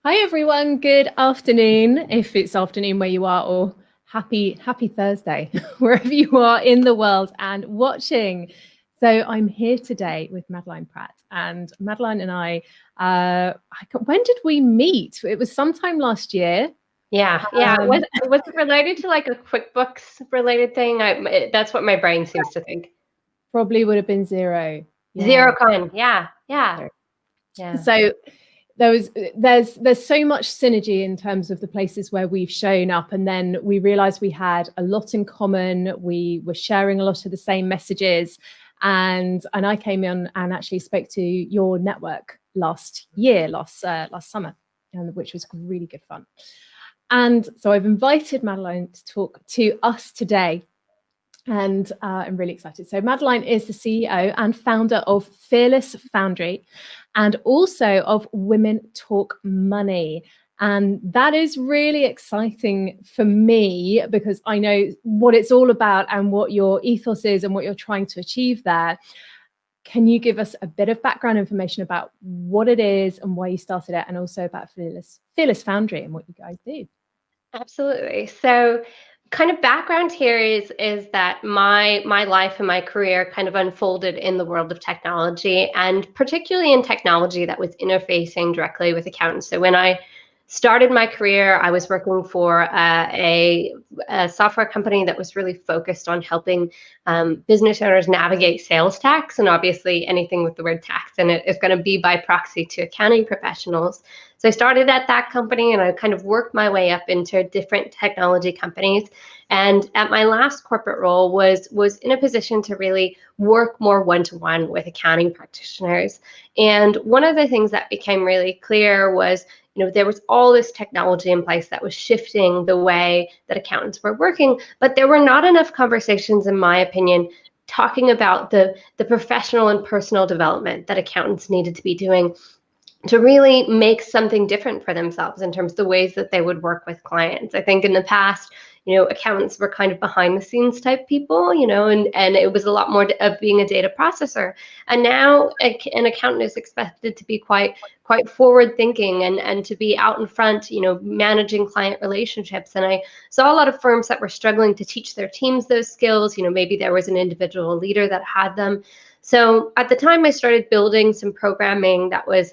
Hi everyone, good afternoon, if it's afternoon where you are, or happy Thursday, wherever you are in the world and watching. So I'm here today with Madeline Pratt, and Madeline and I, when did we meet? It was sometime last year. Yeah. Was it related to like a QuickBooks related thing? That's what my brain seems to think. Probably would have been Xero. Yeah. Xerocon. Yeah. So there's so much synergy in terms of the places where we've shown up, and then we realized we had a lot in common. We were sharing a lot of the same messages, and I came in and actually spoke to your network last summer, which was really good fun. And so I've invited Madeline to talk to us today, and I'm really excited. So Madeline is the CEO and founder of Fearless Foundry, and also of Women Talk Money. And that is really exciting for me because I know what it's all about and what your ethos is and what you're trying to achieve there. Can you give us a bit of background information about what it is and why you started it, and also about Fearless Foundry and what you guys do? Absolutely. So kind of background here is that my life and my career kind of unfolded in the world of technology, and particularly in technology that was interfacing directly with accountants. So when I started my career, I was working for a software company that was really focused on helping business owners navigate sales tax, and obviously anything with the word tax in it is going to be by proxy to accounting professionals. So I started at that company, and I kind of worked my way up into different technology companies. And at my last corporate role was in a position to really work more one-to-one with accounting practitioners. And one of the things that became really clear was, there was all this technology in place that was shifting the way that accountants were working, but there were not enough conversations, in my opinion, talking about the professional and personal development that accountants needed to be doing to really make something different for themselves in terms of the ways that they would work with clients. I think in the past, accountants were kind of behind the scenes type people, and it was a lot more of being a data processor. And now an accountant is expected to be quite forward thinking and to be out in front, managing client relationships. And I saw a lot of firms that were struggling to teach their teams those skills. Maybe there was an individual leader that had them. So at the time, I started building some programming that was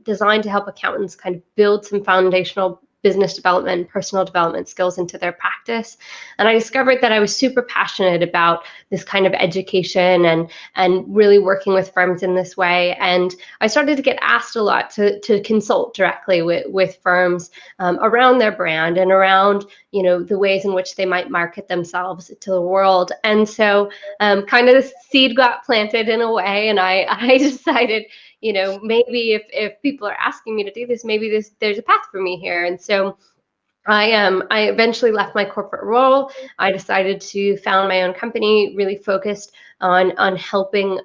designed to help accountants kind of build some foundational business development, personal development skills into their practice. And I discovered that I was super passionate about this kind of education and really working with firms in this way. And I started to get asked a lot to consult directly with firms around their brand and around, the ways in which they might market themselves to the world. And so kind of the seed got planted in a way, and I decided, maybe if people are asking me to do this, maybe there's a path for me here. And so I eventually left my corporate role. I decided to found my own company, really focused on helping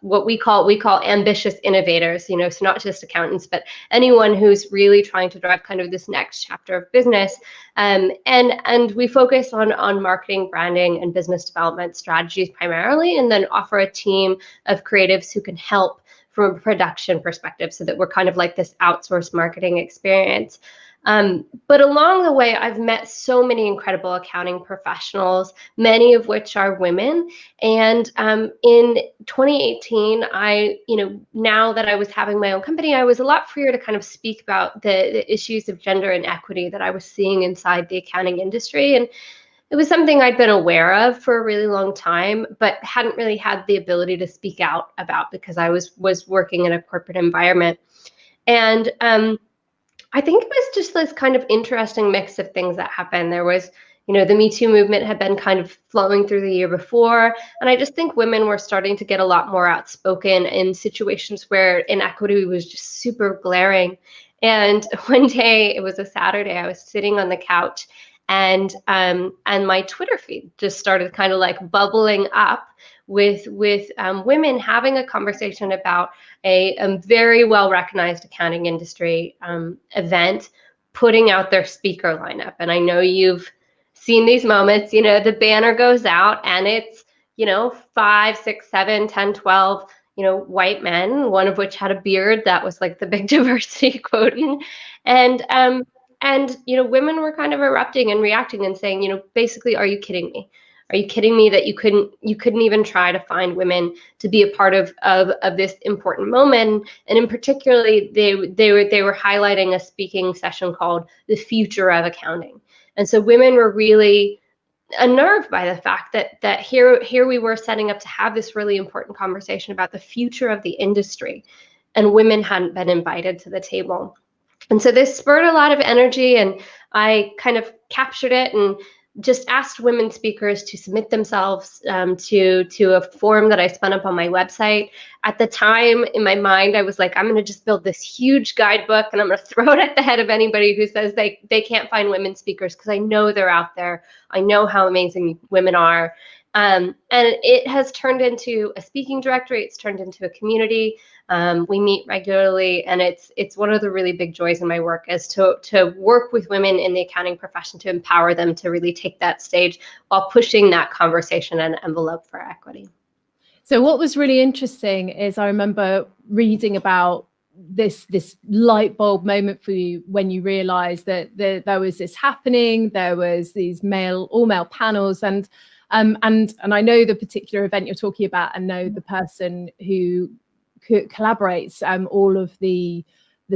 what we call ambitious innovators, so not just accountants, but anyone who's really trying to drive kind of this next chapter of business. And we focus on marketing, branding, and business development strategies primarily, and then offer a team of creatives who can help from a production perspective, so that we're kind of like this outsourced marketing experience. But along the way, I've met so many incredible accounting professionals, many of which are women. And in 2018, now that I was having my own company, I was a lot freer to kind of speak about the issues of gender and equity that I was seeing inside the accounting industry. And it was something I'd been aware of for a really long time, but hadn't really had the ability to speak out about because I was working in a corporate environment. And I think it was just this kind of interesting mix of things that happened. There was, the Me Too movement had been kind of flowing through the year before. And I just think women were starting to get a lot more outspoken in situations where inequity was just super glaring. And one day, it was a Saturday, I was sitting on the couch, and my Twitter feed just started kind of like bubbling up with women having a conversation about a very well-recognized accounting industry event putting out their speaker lineup. And I know you've seen these moments, the banner goes out and it's, 5, 6, 7, 10, 12, white men, one of which had a beard that was like the big diversity quotient. And women were kind of erupting and reacting and saying, basically, are you kidding me? Are you kidding me that you couldn't even try to find women to be a part of this important moment? And in particularly, they were highlighting a speaking session called "The Future of Accounting," and so women were really unnerved by the fact that here we were setting up to have this really important conversation about the future of the industry, and women hadn't been invited to the table. And so this spurred a lot of energy, and I kind of captured it and just asked women speakers to submit themselves to a form that I spun up on my website. At the time, in my mind, I was like, I'm going to just build this huge guidebook, and I'm going to throw it at the head of anybody who says they can't find women speakers, because I know they're out there. I know how amazing women are. And it has turned into a speaking directory. It's turned into a community. We meet regularly, and it's one of the really big joys in my work is to work with women in the accounting profession to empower them to really take that stage while pushing that conversation and envelope for equity. So what was really interesting is I remember reading about this light bulb moment for you when you realized that there was this happening. There was these all male panels, and I know the particular event you're talking about, and know the person who collaborates all of the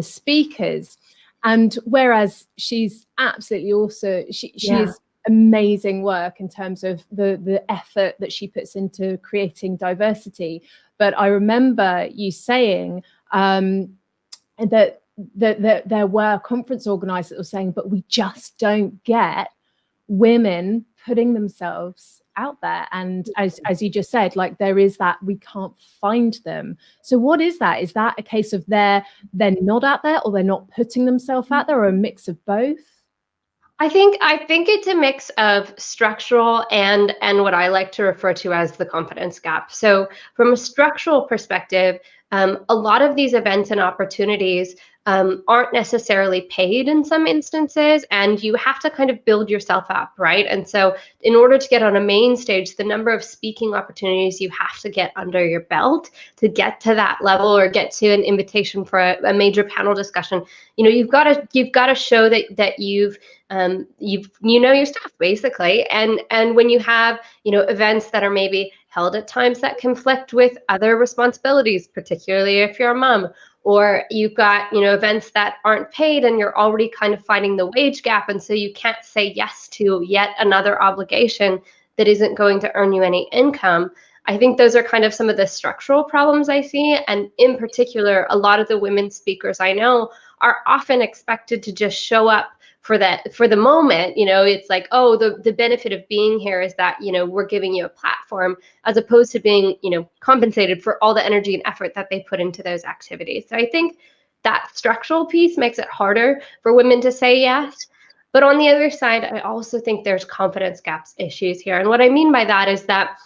speakers. And whereas she's absolutely also she is amazing work in terms of the effort that she puts into creating diversity. But I remember you saying that there were conference organizers that were saying, but we just don't get women putting themselves out there. And as you just said, like there is that we can't find them. So what is that? Is that a case of they're not out there, or they're not putting themselves out there, or a mix of both? I think it's a mix of structural and what I like to refer to as the confidence gap. So from a structural perspective, a lot of these events and opportunities aren't necessarily paid in some instances, and you have to kind of build yourself up, right? And so in order to get on a main stage, the number of speaking opportunities you have to get under your belt to get to that level, or get to an invitation for a major panel discussion, you've got to show that you've your stuff, basically. And when you have events that are maybe held at times that conflict with other responsibilities, particularly if you're a mom, or you've got events that aren't paid and you're already kind of fighting the wage gap, and so you can't say yes to yet another obligation that isn't going to earn you any income. I think those are kind of some of the structural problems I see. And in particular, a lot of the women speakers I know are often expected to just show up for the moment. It's like, oh, the benefit of being here is that we're giving you a platform, as opposed to being compensated for all the energy and effort that they put into those activities. So I think that structural piece makes it harder for women to say yes. But on the other side, I also think there's confidence gaps issues here. And what I mean by that is that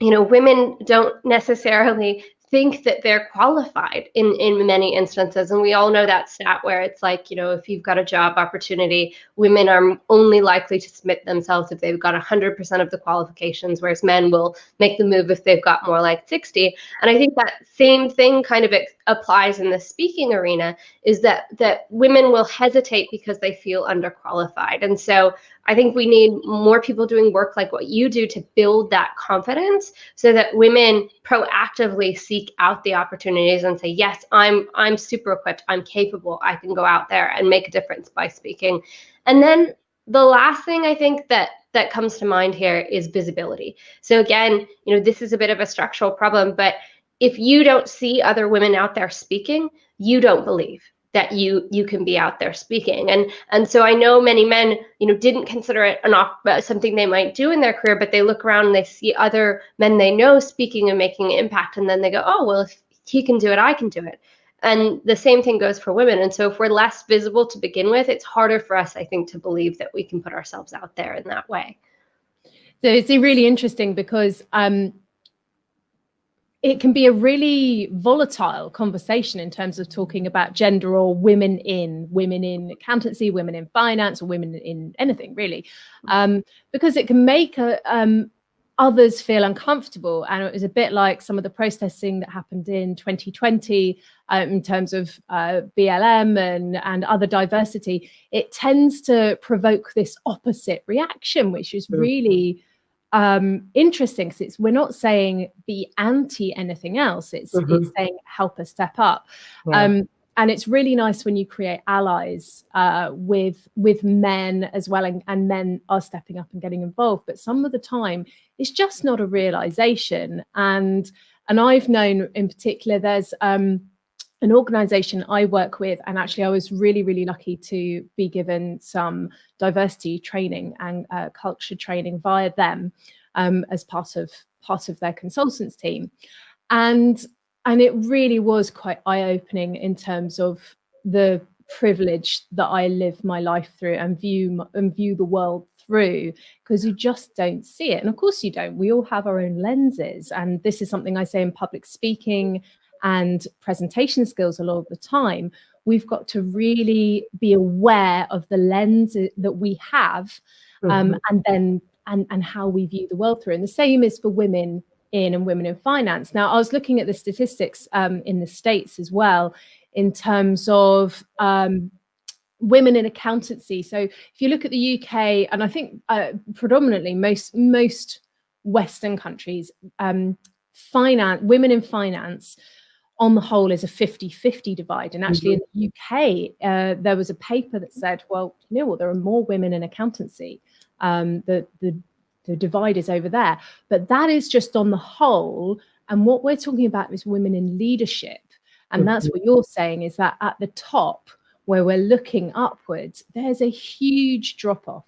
women don't necessarily think that they're qualified in many instances. And we all know that stat where it's like, if you've got a job opportunity, women are only likely to submit themselves if they've got 100% of the qualifications, whereas men will make the move if they've got more like 60. And I think that same thing kind of applies in the speaking arena, is that women will hesitate because they feel underqualified. And so I think we need more people doing work like what you do to build that confidence, so that women proactively seek out the opportunities and say, yes, I'm super equipped, I'm capable, I can go out there and make a difference by speaking. And then the last thing I think that comes to mind here is visibility. So again, this is a bit of a structural problem, but if you don't see other women out there speaking, you don't believe that you can be out there speaking. And so I know many men, didn't consider it something they might do in their career, but they look around and they see other men they know speaking and making an impact, and then they go, oh, well, if he can do it, I can do it. And the same thing goes for women. And so if we're less visible to begin with, it's harder for us, I think, to believe that we can put ourselves out there in that way. So it's really interesting because it can be a really volatile conversation in terms of talking about gender, or women in accountancy, women in finance, or women in anything really, because it can make others feel uncomfortable. And it was a bit like some of the protesting that happened in 2020 in terms of BLM and other diversity. It tends to provoke this opposite reaction, which is really interesting, because we're not saying be anti anything else. It's saying help us step up. Yeah. And it's really nice when you create allies with men as well, and men are stepping up and getting involved. But some of the time, it's just not a realization. And I've known in particular, there's an organization I work with, and actually I was really, really lucky to be given some diversity training and culture training via them as part of their consultants team. And it really was quite eye-opening in terms of the privilege that I live my life through and view the world through, because you just don't see it. And of course you don't. We all have our own lenses. And this is something I say in public speaking and presentation skills a lot of the time. We've got to really be aware of the lens that we have, and how we view the world through. And the same is for women and women in finance. Now, I was looking at the statistics in the States as well, in terms of women in accountancy. So if you look at the UK, and I think predominantly most Western countries, women in finance on the whole is a 50-50 divide. And actually in the UK, there was a paper that said, well, you know what, there are more women in accountancy. The divide is over there, but that is just on the whole. And what we're talking about is women in leadership. And that's what you're saying, is that at the top, where we're looking upwards, there's a huge drop-off,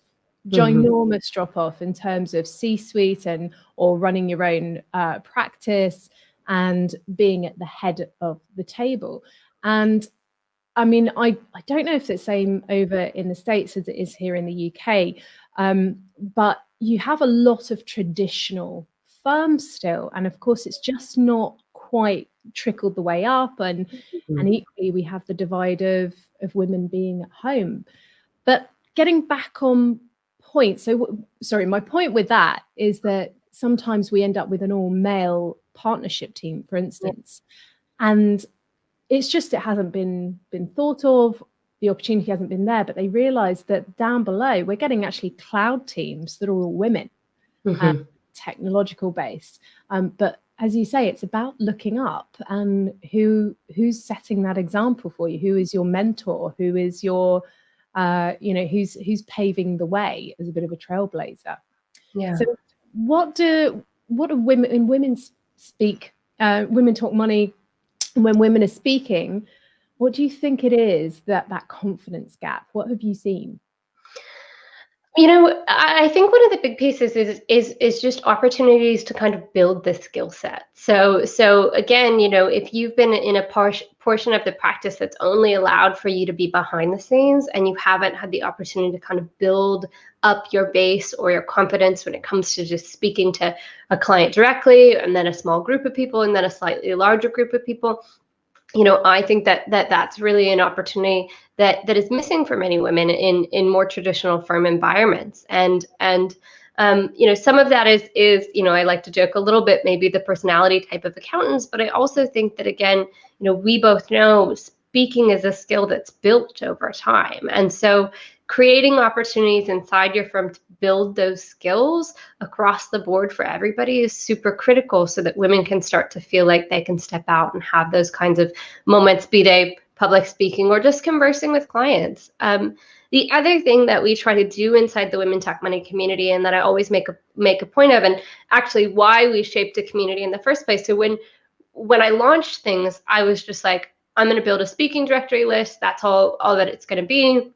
ginormous drop-off in terms of C-suite or running your own practice and being at the head of the table. And I mean, I don't know if it's the same over in the States as it is here in the UK, but you have a lot of traditional firms still. And of course, it's just not quite trickled the way up. And equally, we have the divide of women being at home. But getting back on point, my point with that is that sometimes we end up with an all-male partnership team, for instance, and it's just, it hasn't been thought of. The opportunity hasn't been there, but they realize that down below, we're getting actually cloud teams that are all women, technological based. But as you say, it's about looking up and who's setting that example for you, who is your mentor, who is your, who's paving the way as a bit of a trailblazer. Yeah. So what do women, in women speak, women talk money, when women are speaking, what do you think it is that confidence gap? What have you seen? You know, I think one of the big pieces is just opportunities to kind of build the skill set. So again, you know, if you've been in a portion of the practice that's only allowed for you to be behind the scenes, and you haven't had the opportunity to kind of build up your base or your confidence when it comes to just speaking to a client directly, and then a small group of people, and then a slightly larger group of people, you know, I think that's really an opportunity that is missing for many women in more traditional firm environments. And you know, some of that is, you know, I like to joke a little bit, maybe the personality type of accountants, but I also think that, again, you know, we both know speaking is a skill that's built over time. And so creating opportunities inside your firm to build those skills across the board for everybody is super critical, so that women can start to feel like they can step out and have those kinds of moments, be they public speaking or just conversing with clients. The other thing that we try to do inside the Women Talk Money community, and that I always make a point of, and actually why we shaped a community in the first place. So when I launched things, I was just like, I'm going to build a speaking directory list. That's all that it's going to be.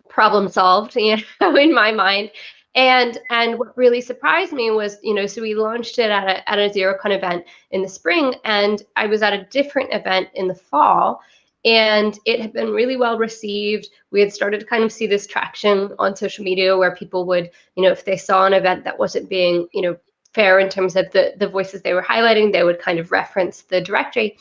Problem solved, you know, in my mind. And what really surprised me was, you know, so we launched it at a ZeroCon event in the spring, and I was at a different event in the fall, and it had been really well received. We had started to kind of see this traction on social media, where people would, you know, if they saw an event that wasn't being, you know, fair in terms of the voices they were highlighting, they would kind of reference the directory.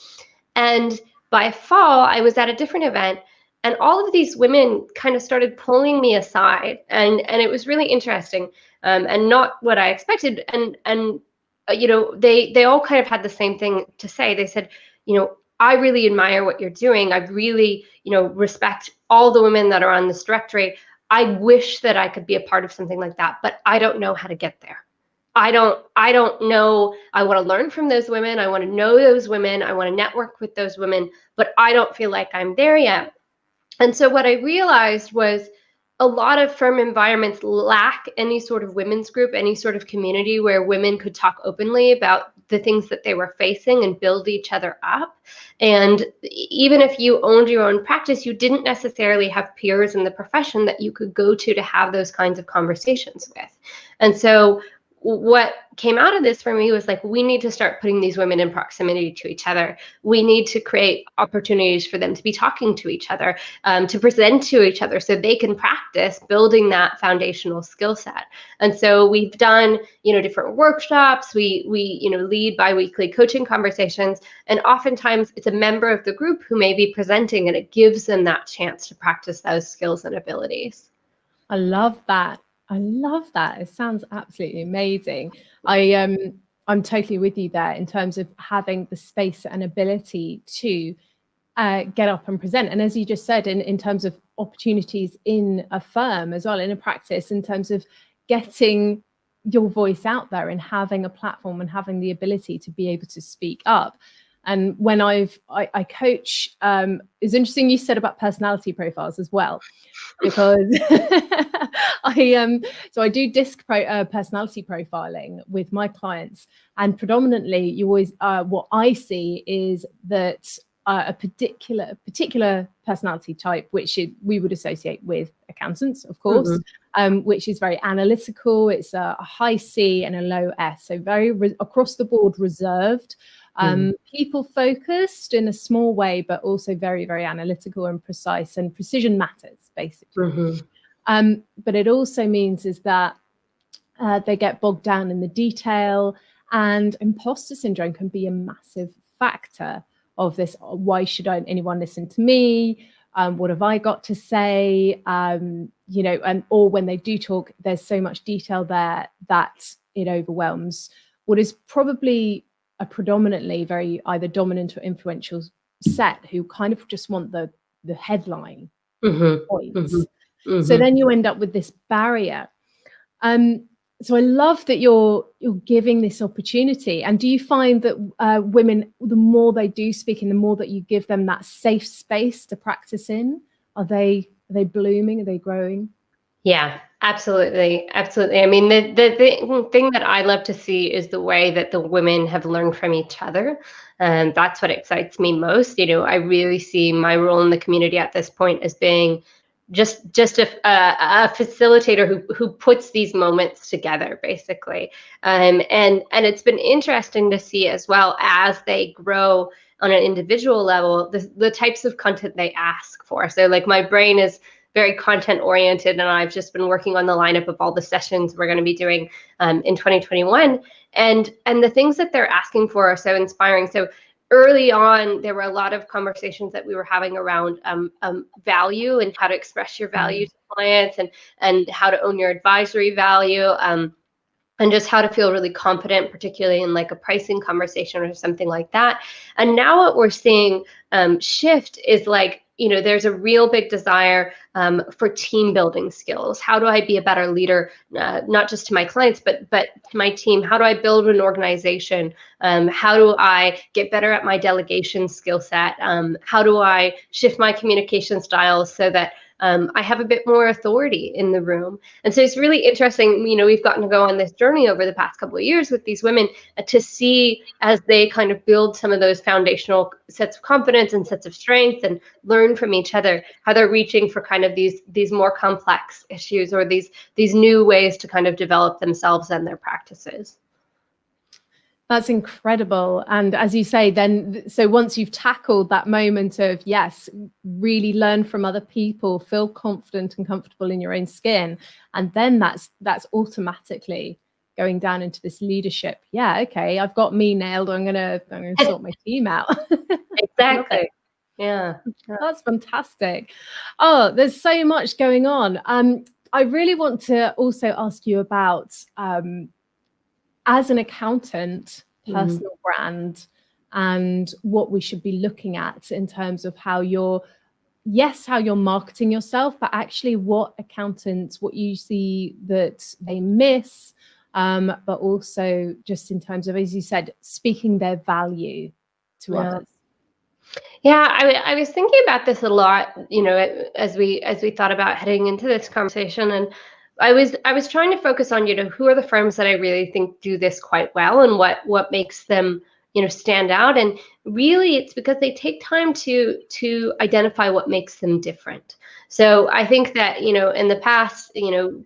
And by fall, I was at a different event, And all of these women kind of started pulling me aside, and it was really interesting, and not what I expected. And you know, they all kind of had the same thing to say. They said, you know, I really admire what you're doing. I really, you know, respect all the women that are on this directory. I wish that I could be a part of something like that, but I don't know how to get there. I don't know. I want to learn from those women. I want to know those women. I want to network with those women, but I don't feel like I'm there yet. And so what I realized was a lot of firm environments lack any sort of women's group, any sort of community where women could talk openly about the things that they were facing and build each other up. And even if you owned your own practice, you didn't necessarily have peers in the profession that you could go to have those kinds of conversations with. And so what came out of this for me was like, we need to start putting these women in proximity to each other. We need to create opportunities for them to be talking to each other, to present to each other, so they can practice building that foundational skill set. And so we've done, you know, different workshops. We you know, lead bi-weekly coaching conversations, and oftentimes it's a member of the group who may be presenting, and it gives them that chance to practice those skills and abilities. I love that. I love that. It sounds absolutely amazing. I'm totally with you there in terms of having the space and ability to get up and present. And as you just said, in terms of opportunities in a firm as well, in a practice, in terms of getting your voice out there and having a platform and having the ability to be able to speak up. And when I coach, it's interesting you said about personality profiles as well, because I do DISC personality profiling with my clients, and predominantly you always what I see is that a particular personality type, which we would associate with accountants, of course, which is very analytical. It's a high C and a low S, so very across the board reserved. People focused in a small way, but also very, very analytical and precise, and precision matters, basically. But it also means is that they get bogged down in the detail, and imposter syndrome can be a massive factor of this. Why should anyone listen to me? What have I got to say? You know, and or when they do talk, there's so much detail there that it overwhelms what is probably a predominantly very either dominant or influential set, who kind of just want the headline points. So then you end up with this barrier. So I love that you're giving this opportunity. And do you find that women, the more they do speak and the more that you give them that safe space to practice in, are they blooming? Are they growing? Yeah, absolutely. Absolutely. I mean, the thing that I love to see is the way that the women have learned from each other. And that's what excites me most. You know, I really see my role in the community at this point as being just a facilitator who puts these moments together, basically. And it's been interesting to see as well, as they grow on an individual level, the types of content they ask for. So like, my brain is very content oriented, and I've just been working on the lineup of all the sessions we're going to be doing in 2021, and the things that they're asking for are so inspiring. So early on, there were a lot of conversations that we were having around value and how to express your value to clients, and how to own your advisory value, and just how to feel really confident, particularly in like a pricing conversation or something like that. And now what we're seeing shift is like, you know, there's a real big desire for team building skills. How do I be a better leader, not just to my clients, but to my team? How do I build an organization? How do I get better at my delegation skill set? How do I shift my communication styles so that I have a bit more authority in the room? And so it's really interesting. You know, we've gotten to go on this journey over the past couple of years with these women to see, as they kind of build some of those foundational sets of confidence and sets of strengths and learn from each other, how they're reaching for kind of these more complex issues, or these new ways to kind of develop themselves and their practices. That's incredible. And as you say, then, so once you've tackled that moment of, yes, really learn from other people, feel confident and comfortable in your own skin, and then that's automatically going down into this leadership. Yeah, okay, I've got me nailed. I'm gonna sort my team out. Exactly. Yeah. That's fantastic. Oh, there's so much going on. I really want to also ask you about, as an accountant, personal brand, and what we should be looking at in terms of how you're marketing yourself, but actually what you see that they miss, but also just in terms of, as you said, speaking their value to others. Yeah, I was thinking about this a lot, as we thought about heading into this conversation, and I was trying to focus on, who are the firms that I really think do this quite well, and what makes them, stand out. And really, it's because they take time to identify what makes them different. So I think that, in the past,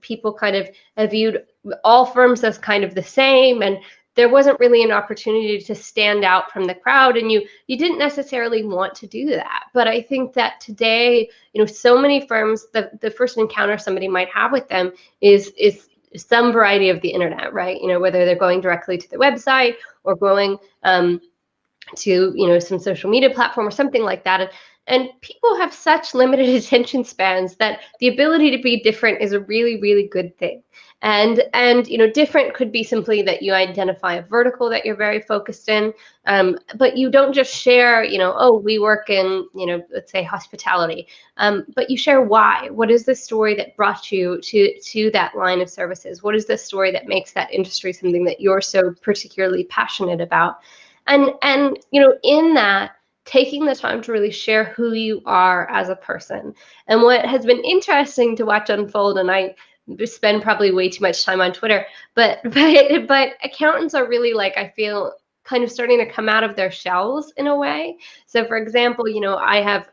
people kind of have viewed all firms as kind of the same, and there wasn't really an opportunity to stand out from the crowd, and you didn't necessarily want to do that. But I think that today, so many firms, the first encounter somebody might have with them is some variety of the internet, right? Whether they're going directly to the website or going to some social media platform or something like that. And people have such limited attention spans that the ability to be different is a really, really good thing. And different could be simply that you identify a vertical that you're very focused in, but you don't just share, oh, we work in, let's say hospitality, but you share why. What is the story that brought you to that line of services? What is the story that makes that industry something that you're so particularly passionate about? And in that, taking the time to really share who you are as a person. And what has been interesting to watch unfold, and I spend probably way too much time on Twitter, but accountants are really, like, I feel, kind of starting to come out of their shells in a way. So for example, I have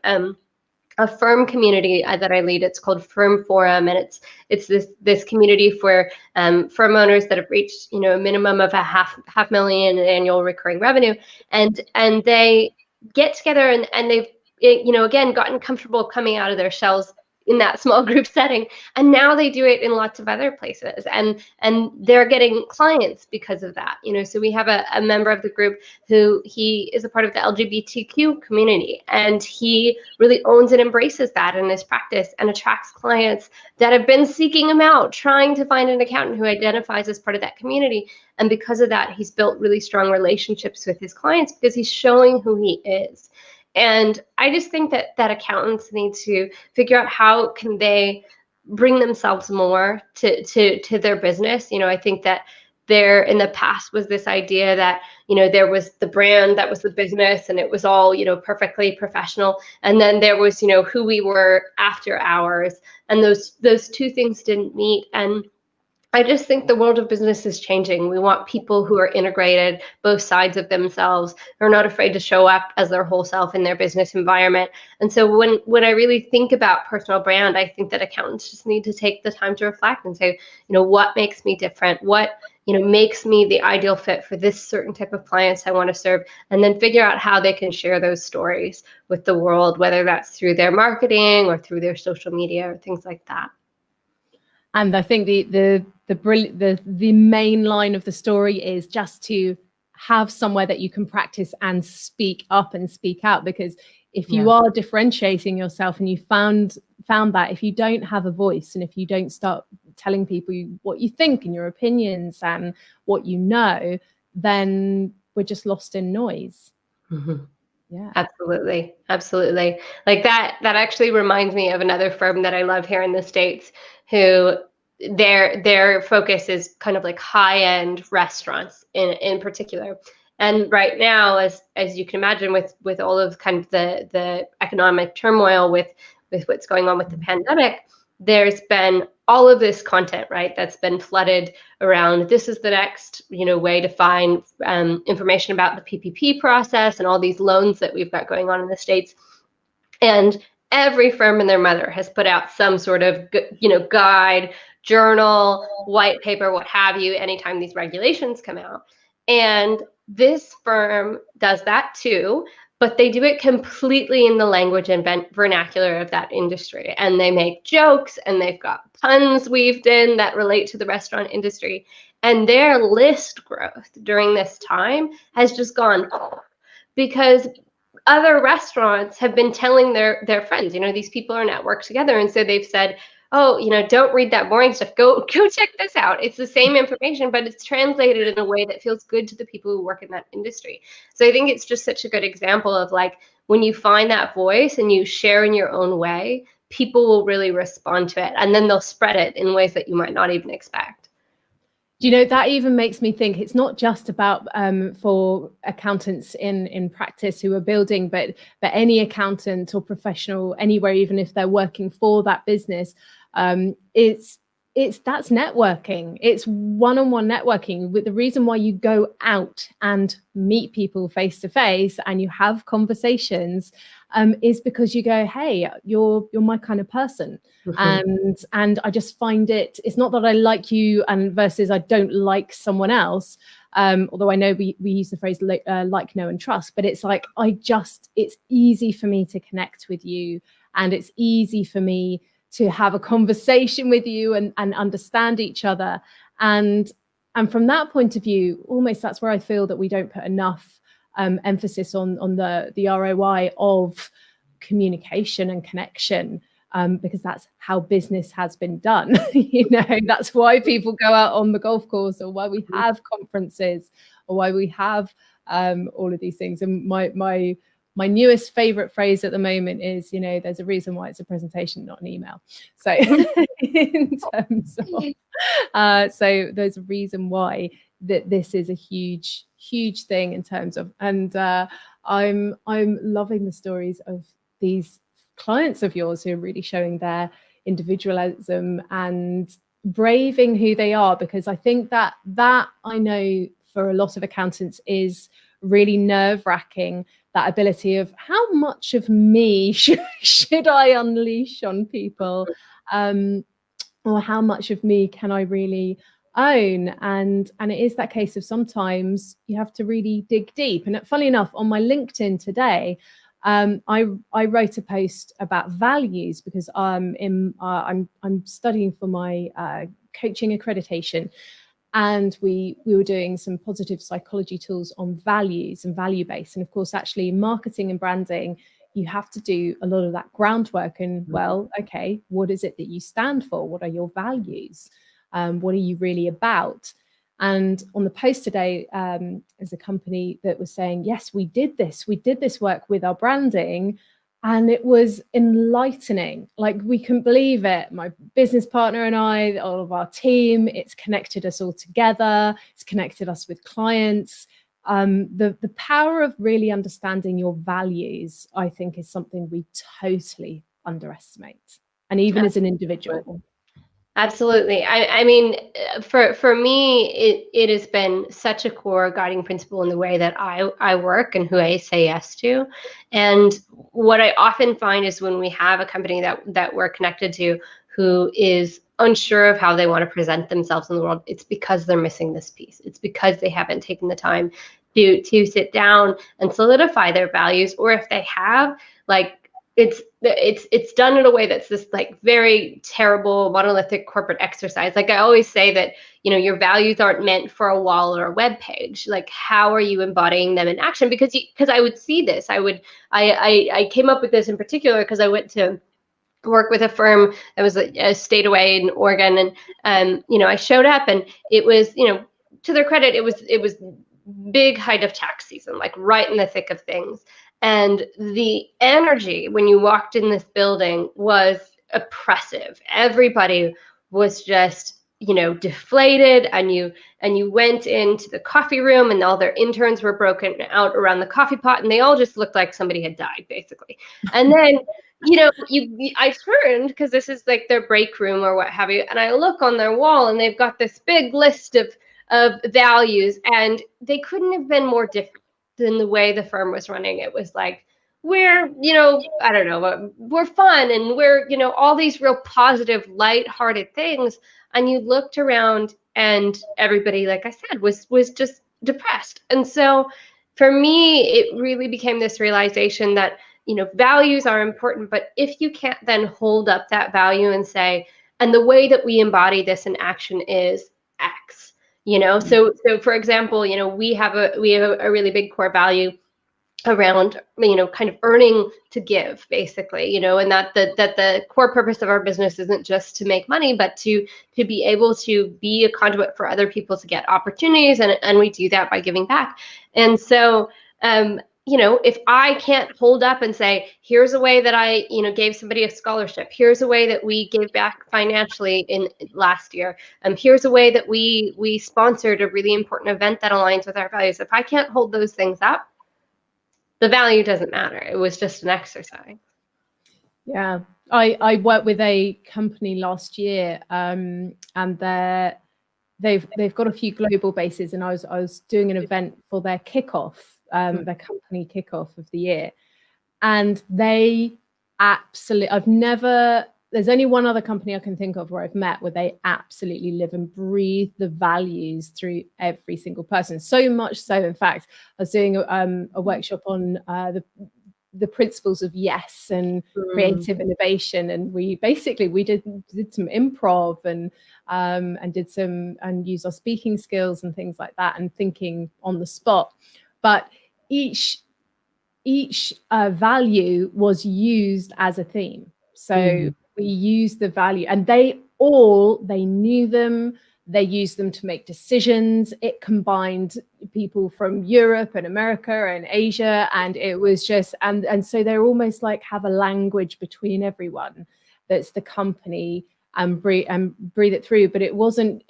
a firm community that I lead. It's called Firm Forum, and it's this community for firm owners that have reached a minimum of a half million in annual recurring revenue, and they get together, and they've again gotten comfortable coming out of their shells in that small group setting, and now they do it in lots of other places, and they're getting clients because of that. So we have a member of the group who he is a part of the LGBTQ community, and he really owns and embraces that in his practice and attracts clients that have been seeking him out, trying to find an accountant who identifies as part of that community. And because of that, he's built really strong relationships with his clients because he's showing who he is. And I just think that accountants need to figure out how can they bring themselves more to their business. I think that there in the past was this idea that there was the brand, that was the business, and it was all perfectly professional, and then there was who we were after hours, and those two things didn't meet. And I just think the world of business is changing. We want people who are integrated, both sides of themselves, who are not afraid to show up as their whole self in their business environment. And so when I really think about personal brand, I think that accountants just need to take the time to reflect and say, what makes me different? What makes me the ideal fit for this certain type of clients I want to serve, and then figure out how they can share those stories with the world, whether that's through their marketing or through their social media or things like that. And I think the main line of the story is just to have somewhere that you can practice and speak up and speak out, because if you are differentiating yourself and you found that if you don't have a voice, and if you don't start telling people what you think and your opinions and what then we're just lost in noise. Mm-hmm. Yeah, absolutely. Like that actually reminds me of another firm that I love here in the States, who their focus is kind of like high-end restaurants in particular. And right now, as you can imagine, with all of kind of the economic turmoil with what's going on with the pandemic, there's been all of this content, right, that's been flooded around. This is the next way to find information about the PPP process and all these loans that we've got going on in the States. And every firm and their mother has put out some sort of guide, journal, white paper, what have you, anytime these regulations come out. And this firm does that too, but they do it completely in the language and vernacular of that industry. And they make jokes, and they've got puns weaved in that relate to the restaurant industry. And their list growth during this time has just gone, because other restaurants have been telling their friends, these people are networked together. And so they've said, oh, don't read that boring stuff. Go check this out. It's the same information, but it's translated in a way that feels good to the people who work in that industry. So I think it's just such a good example of like, when you find that voice and you share in your own way, people will really respond to it, and then they'll spread it in ways that you might not even expect. Do you know, that even makes me think it's not just about for accountants in practice who are building, but any accountant or professional anywhere, even if they're working for that business, that's networking. It's one-on-one networking. With the reason why you go out and meet people face to face and you have conversations is because you go, hey, you're my kind of person. Mm-hmm. And I just find it's not that I like you and versus I don't like someone else. Although I know we use the phrase like, know, and trust, but it's like, it's easy for me to connect with you, and it's easy for me to have a conversation with you and understand each other. And from that point of view, almost that's where I feel that we don't put enough emphasis on the ROI of communication and connection, because that's how business has been done. That's why people go out on the golf course, or why we have conferences, or why we have all of these things. And my newest favorite phrase at the moment is, there's a reason why it's a presentation, not an email. So in terms of, so there's a reason why that this is a huge, huge thing in terms of, and I'm loving the stories of these clients of yours who are really showing their individualism and braving who they are, because I think that I know for a lot of accountants is really nerve-wracking, that ability of how much of me should I unleash on people, or how much of me can I really own? And it is that case of sometimes you have to really dig deep. And funny enough, on my LinkedIn today, I wrote a post about values, because I'm studying for my coaching accreditation. And we were doing some positive psychology tools on values and value-based. And of course, actually marketing and branding, you have to do a lot of that groundwork. And well, okay, what is it that you stand for? What are your values? What are you really about? And on the post today, there's a company that was saying, yes, we did this work with our branding. And it was enlightening. Like, we couldn't believe it. My business partner and I, all of our team, it's connected us all together. It's connected us with clients. The power of really understanding your values, I think, is something we totally underestimate. And even as an individual. Absolutely. I mean, for me, it has been such a core guiding principle in the way that I work and who I say yes to. And what I often find is when we have a company that we're connected to who is unsure of how they want to present themselves in the world, it's because they're missing this piece. It's because they haven't taken the time to sit down and solidify their values, or if they have, like, it's done in a way that's this like very terrible monolithic corporate exercise. Like, I always say that, your values aren't meant for a wall or a web page. Like, how are you embodying them in action? Because I would see this. I came up with this in particular because I went to work with a firm that was a state away in Oregon, and I showed up, and it was, to their credit, it was big height of tax season, like right in the thick of things. And the energy when you walked in this building was oppressive. Everybody was just, deflated, and you went into the coffee room, and all their interns were broken out around the coffee pot, and they all just looked like somebody had died, basically. And then, I turned, because this is like their break room or what have you, and I look on their wall, and they've got this big list of values, and they couldn't have been more different than the way the firm was running. It was like, we're, I don't know, we're fun, and we're, all these real positive, lighthearted things. And you looked around, and everybody, like I said, was just depressed. And so for me, it really became this realization that, values are important, but if you can't then hold up that value and say, and the way that we embody this in action is X. So for example, we have a really big core value around, you know, kind of earning to give, basically, you know, and that the core purpose of our business isn't just to make money, but to be able to be a conduit for other people to get opportunities, and we do that by giving back. And so you know, if I can't hold up and say, here's a way that I, you know, gave somebody a scholarship, here's a way that we gave back financially in last year, here's a way that we sponsored a really important event that aligns with our values. If I can't hold those things up, the value doesn't matter. It was just an exercise. Yeah, I worked with a company last year, and they've got a few global bases, and I was doing an event for their kickoff, their company kickoff of the year, and they absolutely, there's only one other company I can think of where I've met where they absolutely live and breathe the values through every single person. So much so, in fact, I was doing a workshop on the principles of yes and creative innovation, and we did some improv and did some, and used our speaking skills and things like that, and thinking on the spot. But each value was used as a theme. So we used the value, and they knew them. They used them to make decisions. It combined people from Europe and America and Asia, and it was just, and so they're almost like have a language between everyone that's the company, and breathe it through. But it wasn't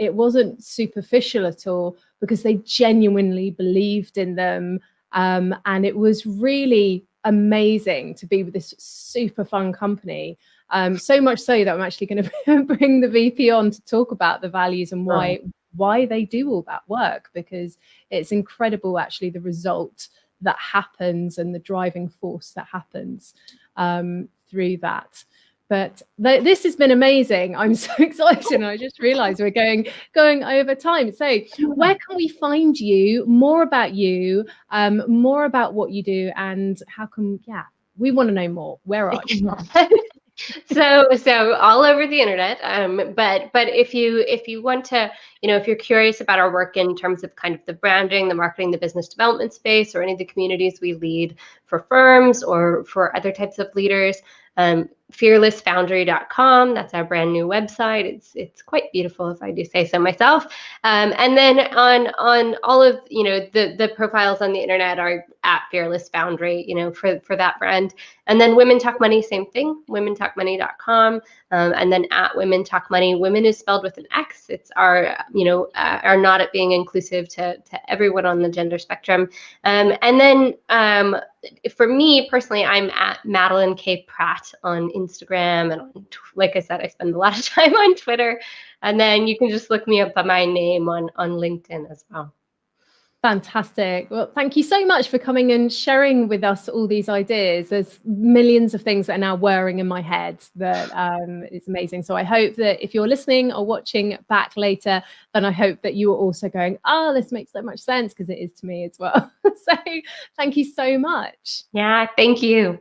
superficial at all, because they genuinely believed in them, and it was really amazing to be with this super fun company. So much so that I'm actually going to bring the VP on to talk about the values and why they do all that work, because it's incredible, actually, the result that happens and the driving force that happens through that. But this has been amazing. I'm so excited. And I just realized we're going over time. So where can we find you, more about you, more about what you do, and how can, we want to know more. Where are you? So all over the internet. But if you want to, you know, if you're curious about our work in terms of kind of the branding, the marketing, the business development space, or any of the communities we lead for firms or for other types of leaders, fearlessfoundry.com. That's our brand new website. It's quite beautiful, if I do say so myself. And then on all of, you know, the profiles on the internet are at Fearless Foundry, you know, for that brand. And then Women Talk Money, same thing, womentalkmoney.com. And then at Women Talk Money, women is spelled with an X. It's our, you know, our nod at being inclusive to everyone on the gender spectrum. And then for me personally, I'm at Madeline K. Pratt on Instagram, and like I said, I spend a lot of time on Twitter. And then you can just look me up by my name on LinkedIn as well. Fantastic. Well, thank you so much for coming and sharing with us all these ideas. There's millions of things that are now whirring in my head that is amazing. So I hope that if you're listening or watching back later, then I hope that you are also going, oh, this makes so much sense, because it is to me as well. So thank you so much. Yeah, thank you.